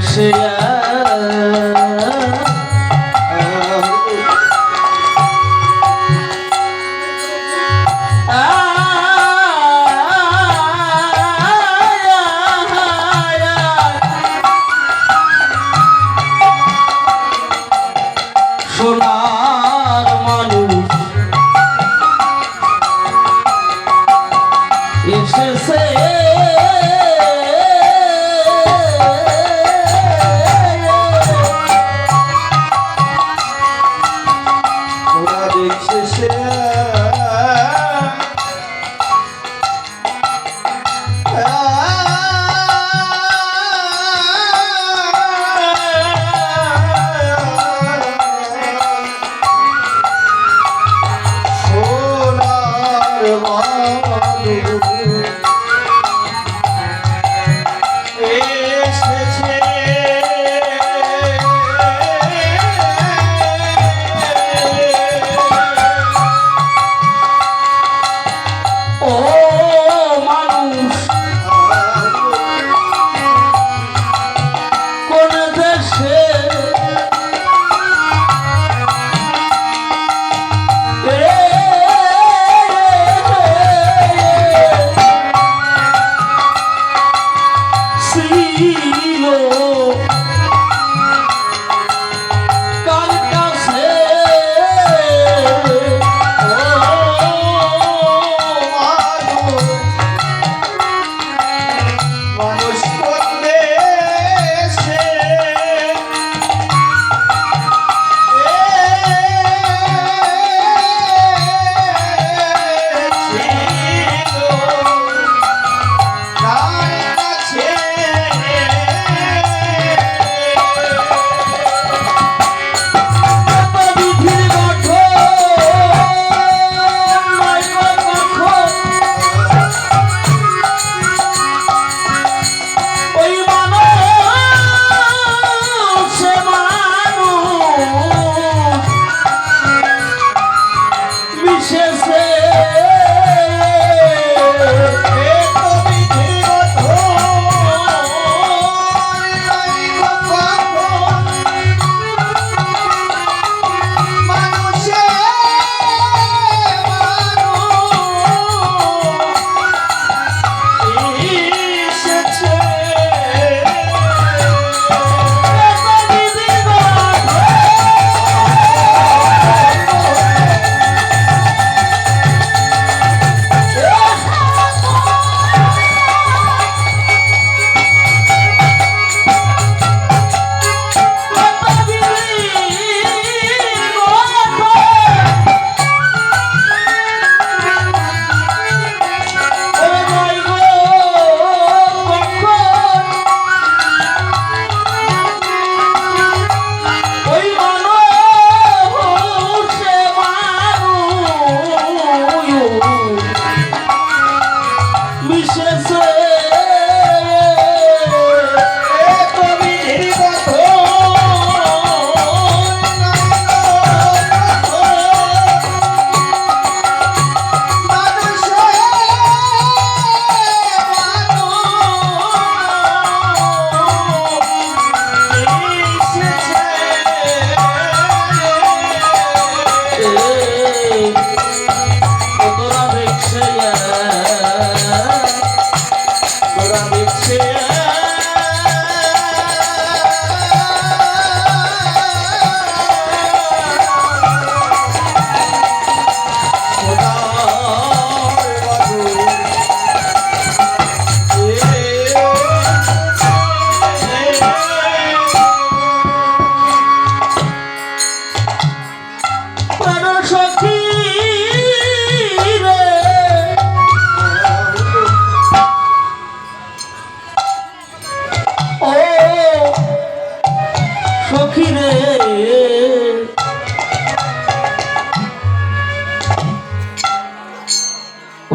দেখছে সোনার মানুষ এসেছে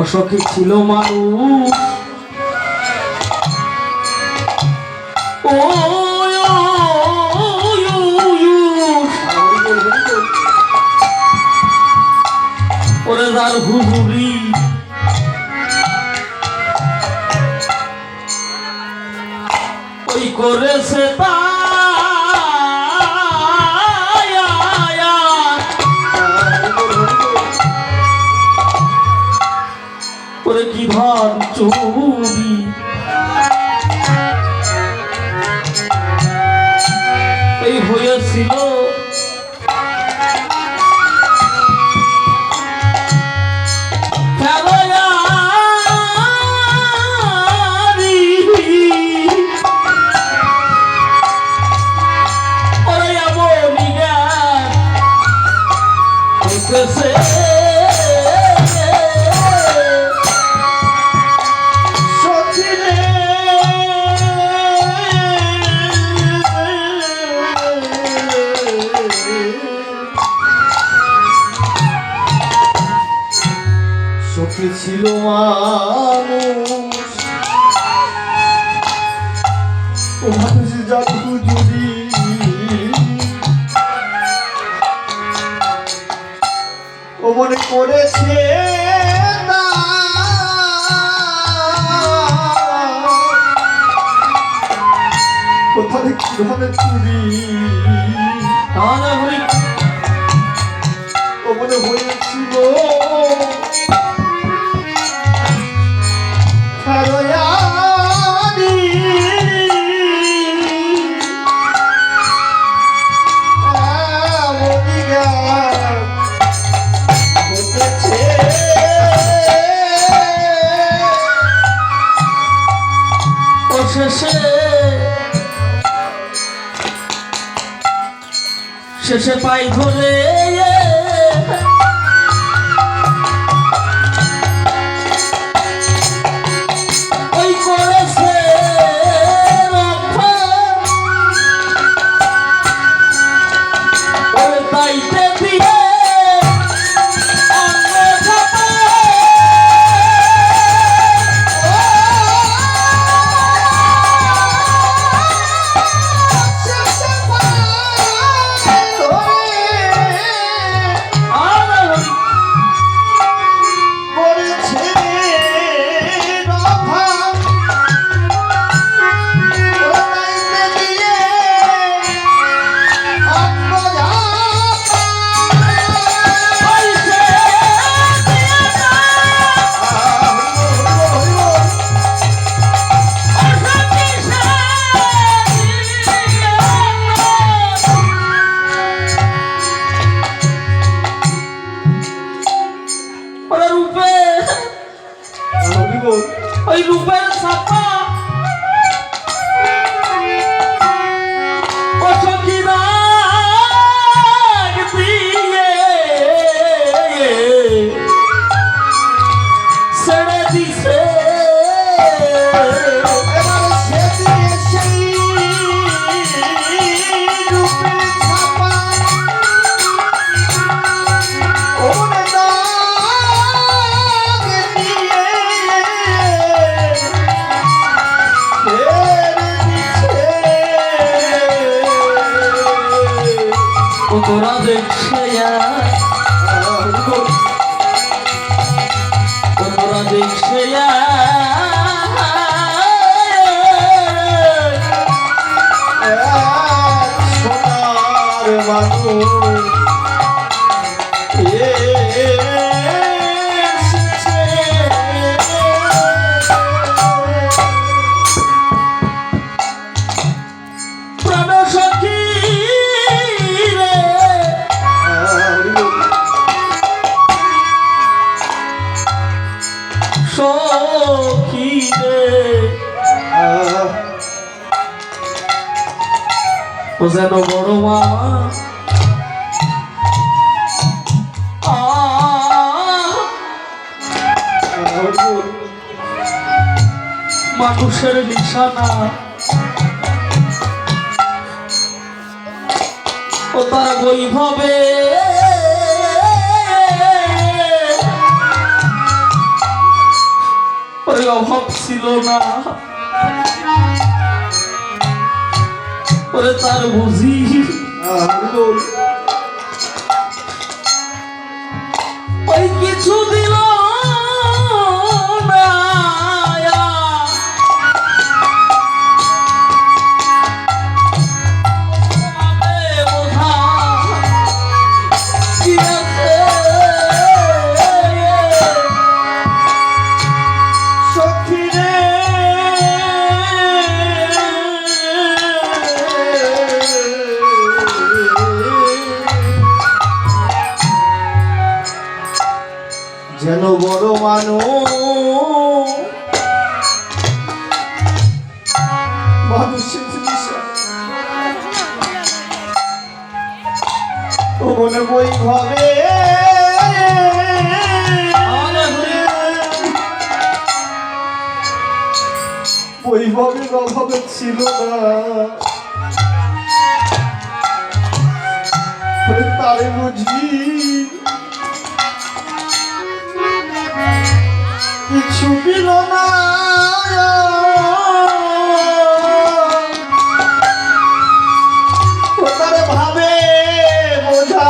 অসখী ছিল মানুষ ওরে যার হুজুরি ওই করেছে তা ওরে কি ধন চুরি এই হয়েছিল সখী ছিল মানুষ ও মানুষ জাদু যদি ও মনে করেছে কোথায় কিভাবে চুরি ও মনে হয়েছিল শেষে পাই ধরে ওই করেছে ওই তাইতে দিয়ে ওই রূপের ছাপা ও সখী রাগ দিয়ে ছেড়ে দিছে তোরা দেখছে তোরা দেখছে সোনার মানুষ ও যেন বড় মা মানুষের নিশানা ও তার বৈভবে ওই অভাব ছিল না ওরে তার বুঝি ওই কিছু দিল না যখন বৈভবে বৈভবের অভাবে ছিল না, তারে বুঝি কিছু দিল না। তারে ভাবে বোঝা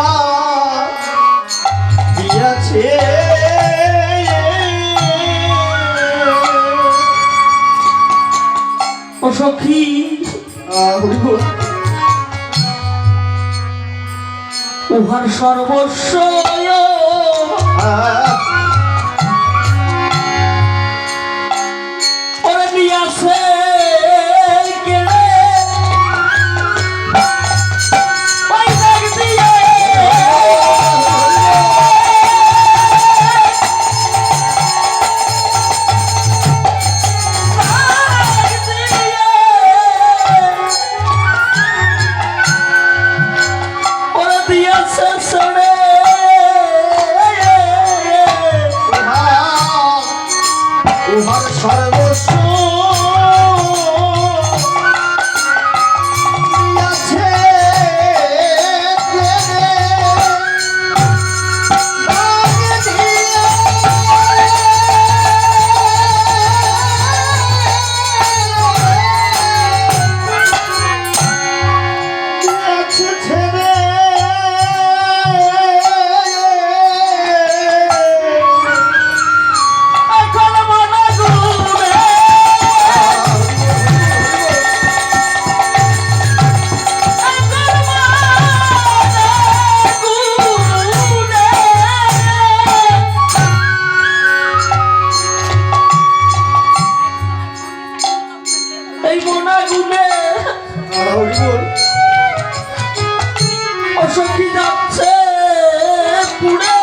দিয়াছে ও সখী উহার সর্বস্ব ওরে নিয়াছে কেড়ে ওই দাগ দিয়ে ওরে দিয়াছে সড়ে উহার সর্বস্ব দিয়াছে ছেড়ে এখন মনে গুনে এই মনে গুনে অসখী যাচ্ছে পুড়ে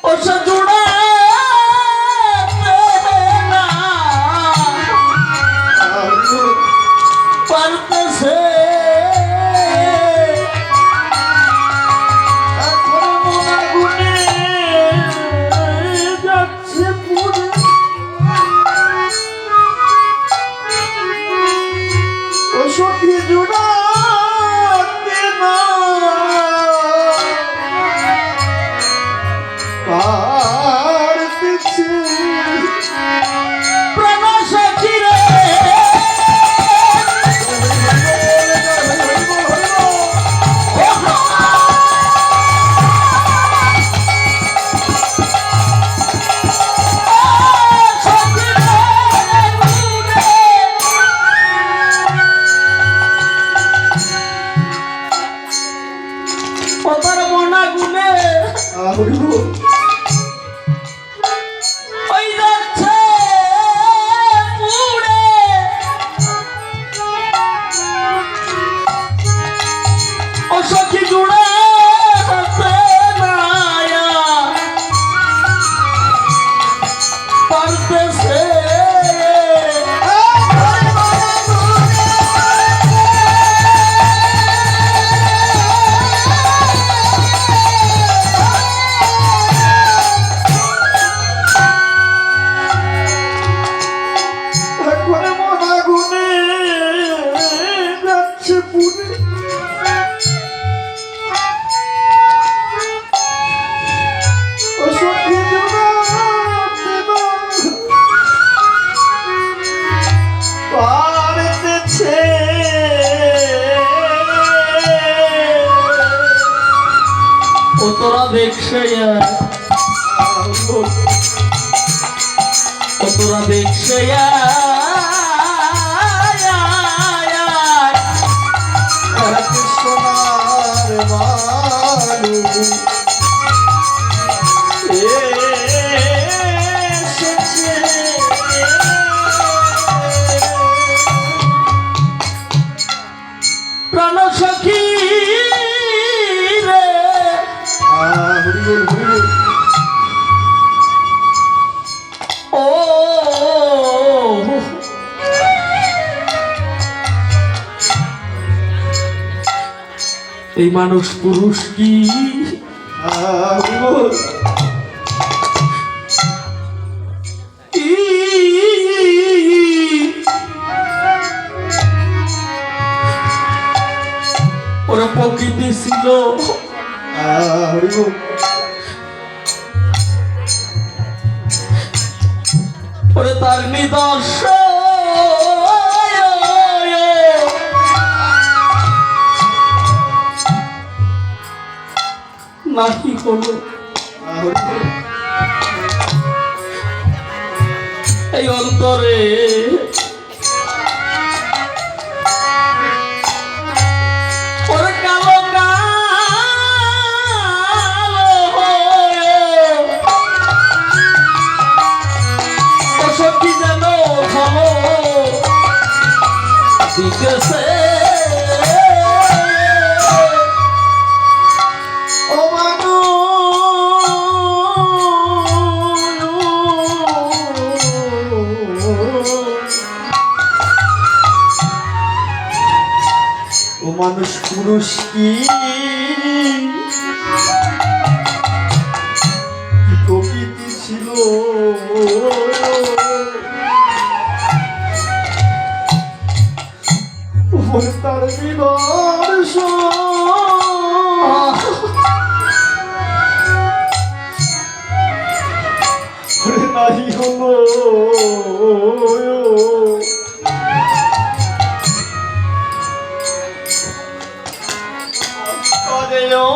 ওসা জোড়া পারতেছে যাচ্ছে পুরে ও সখী জুড়াতে না পারতেছে প্রাণ সখী রে ওই যাচ্ছে পুড়ে ও সখী জুড়ে পারতেছে একবারে মনা গুনে যাচ্ছে পুরে ও সখী জুড়াতে না পারতেছে ও তোরা দেখছে ও তোরা দেখছে সোনার মানু এসেছে প্রাণ সখী রে হরি বল এই মানুষ পুরুষ কি হরিবল ওরা প্রকৃতি ছিল হরিবল ওরে তার নিদর্শ নাকি হলো এই অন্তরে ওরে কালো কালো সখী যেন ভালো দিতেছে ও মানুষ ও মানুষ পুরুষ কি প্রকৃতি ছিল তার নাহি হলো কালো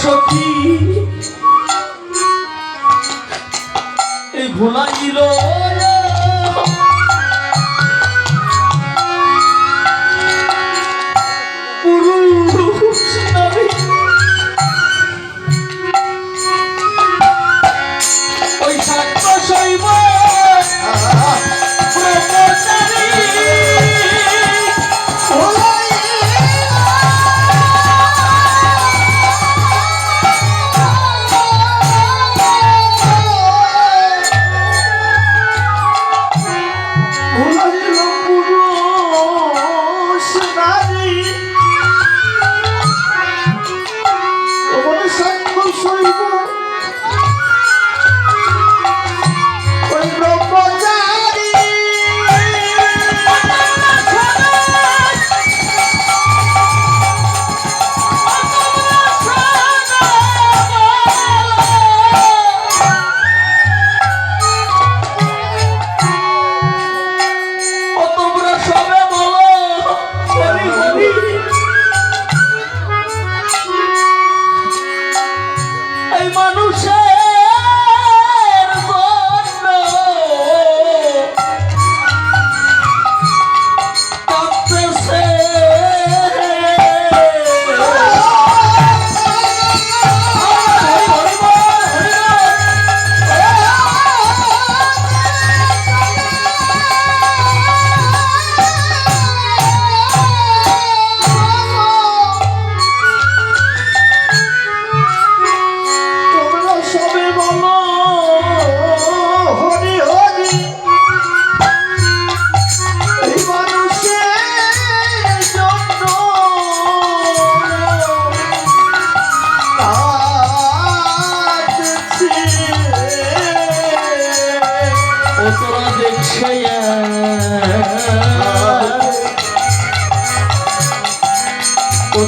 সখী এই ভুলাইল পুরুষ নারী ওই সাক্ষ্য শৈব ব্রহ্মচারী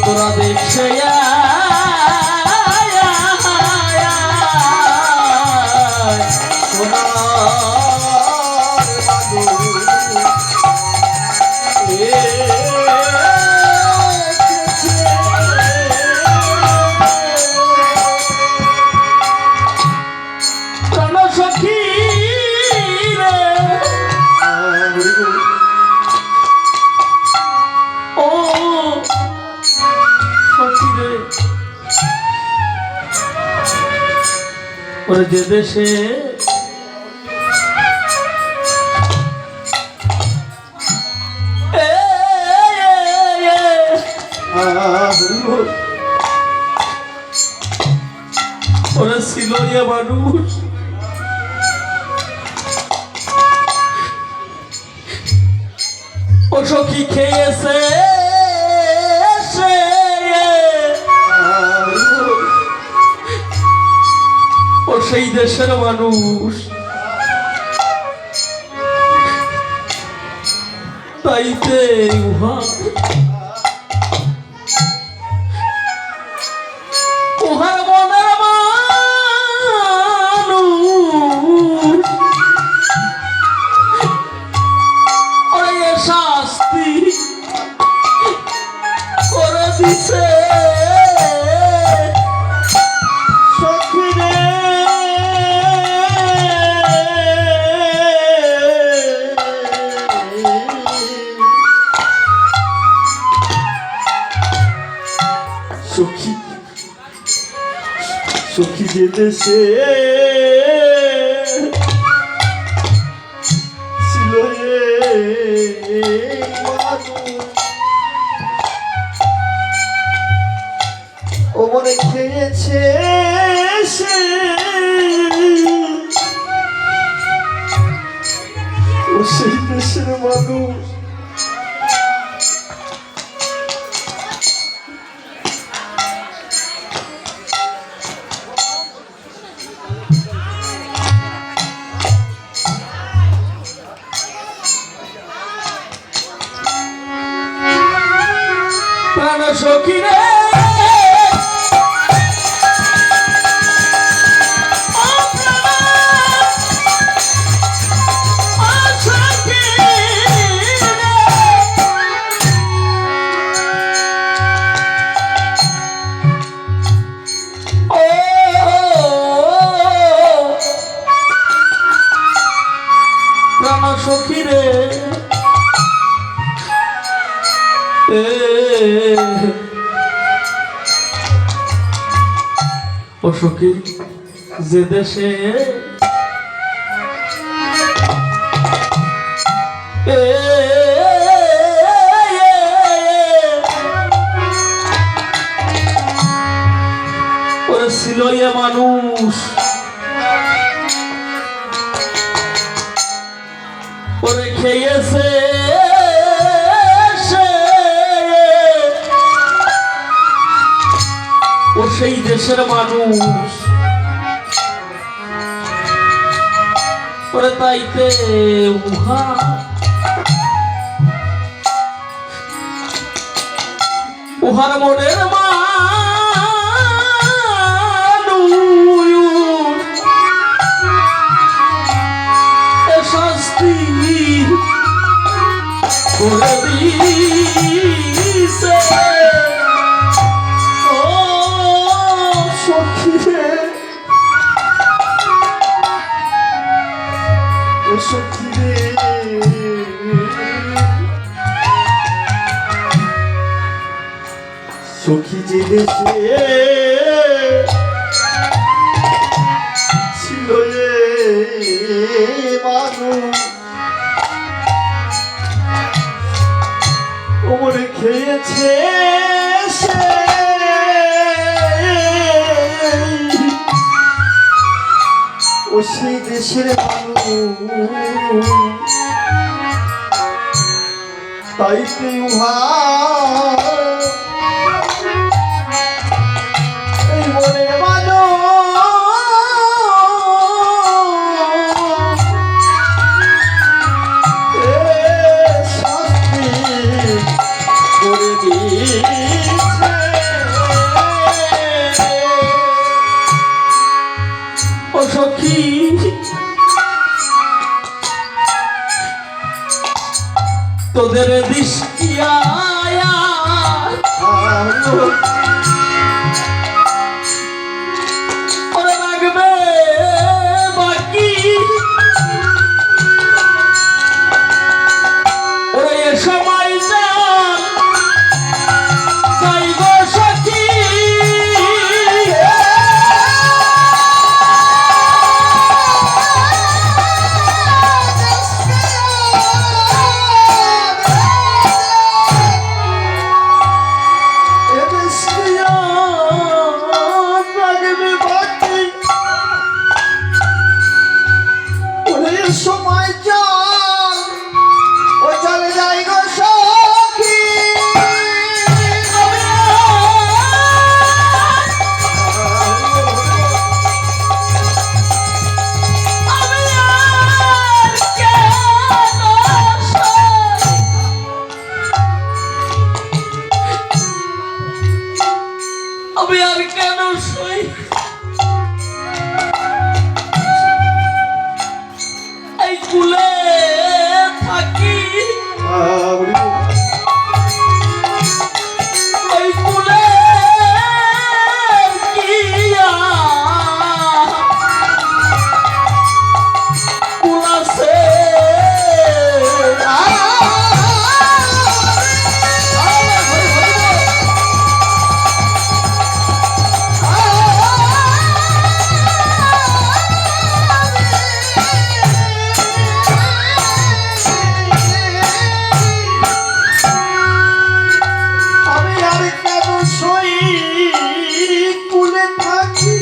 তোরা দেখছে সখী ও সখী রে ওরে যে দেশে ওরা ছিল ইয়ে মানুষ ও সখী খেয়েছে সে ও সেই দেশের মানুষ তাইতে উহা উহার মনের মানুষ ওরে শাস্তি করে দিছে সখী রে সখী সখী যে দেশে ছিল রে মানুষ ও মনে খেয়েছে সে ও সেই দেশের মানুষ প্রাণ সখী রে সখী রে ও সখী যে দেশে ওরে ছিল ইয়ে মানুষ ওরে খেয়েছে সে ও সেই দেশের মানুষ ওরে তাইতে উহা উহার মনের মানুষ এ শাস্তি করে দিছে ও সখী রে ও সখী রে সখী যে দেশে ছিল এ মানুষ ওমরে খেয়েছে সে ও সেই দেশের মানুষ তাইতে উহা এই মনে শাস্তি করে দিয়েছে ও সখী তোদের দৃষ্টি আয়া ওরে লাগবে বাকি ওরে এ সময় যাই গো সখী আমি আর কেন সই এই কুলে থাকি এই কুলে কিয়া কুলাসে আমি আর কেন সই কুলে থাকি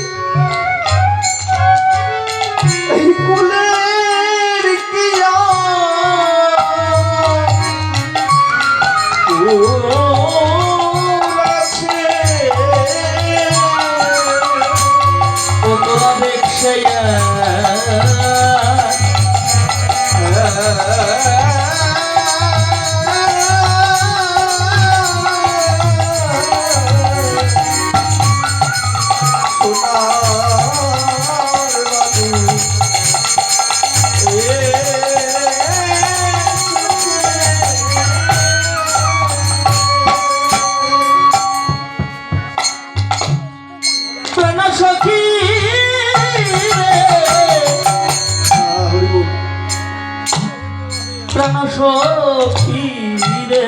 এই কুলের কিয়া কুলাছে তোরা দেখছে প্রাণ সখী প্রাণ সখী রে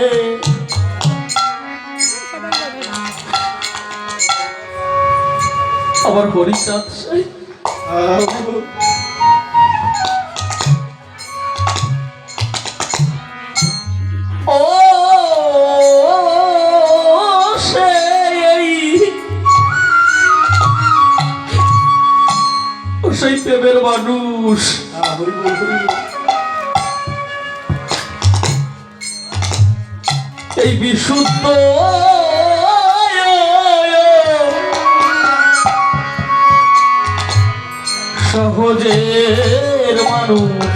আবার হরিচাঁদ ও সেই প্রেমের মানুষ এই বিশুদ্ধ সহজের মানুষ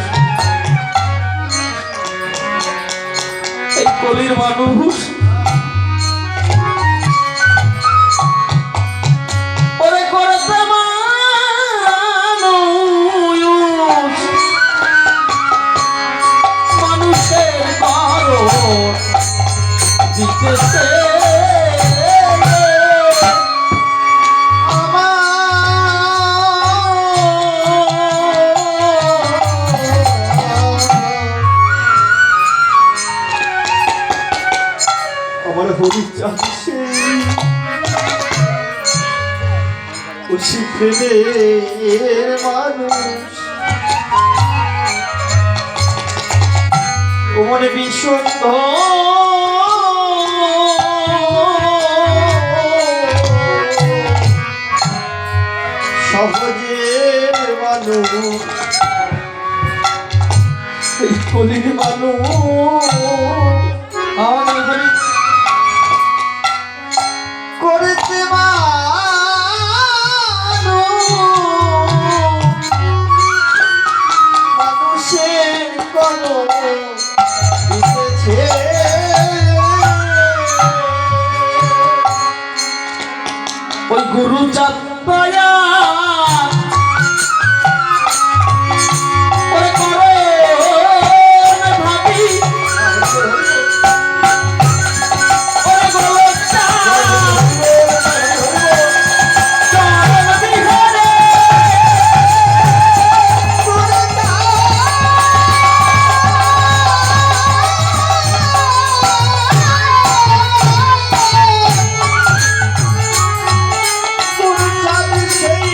এই কলির মানুষ ওরে করতে মানুষের কারণ দিতেছে আমার হরিচাঁদ সেই প্রেমের মানুষ ও মনে বিশুদ্ধ সহজের মানুষ এই কলির মানুষ করতে মানুষের কলম দিতেছে ওই গুরু চাঁদয়া ওরে করো না ভাবি ওরে গোলকটা চরণ বিহারে সেই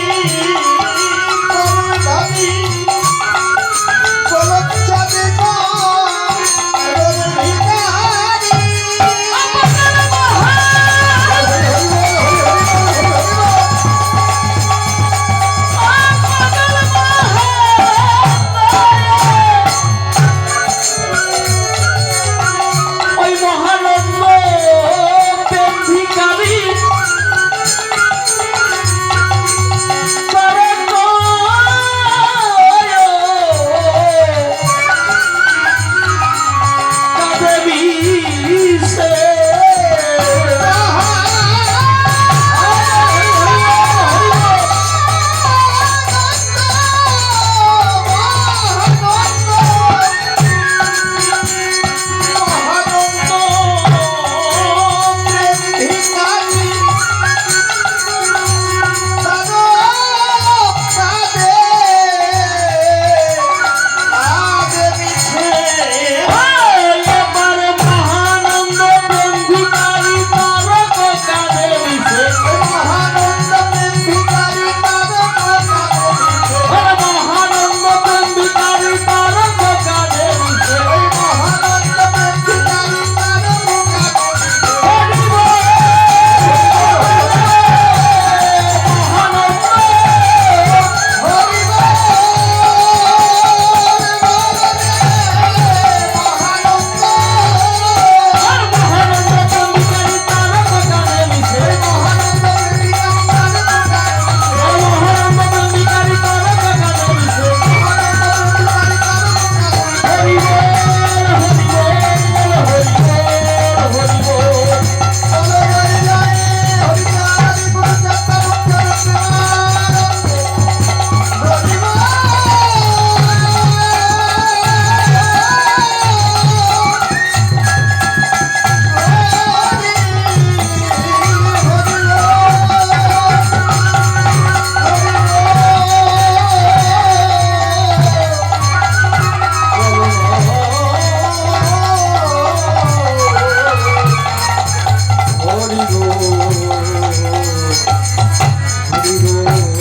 চির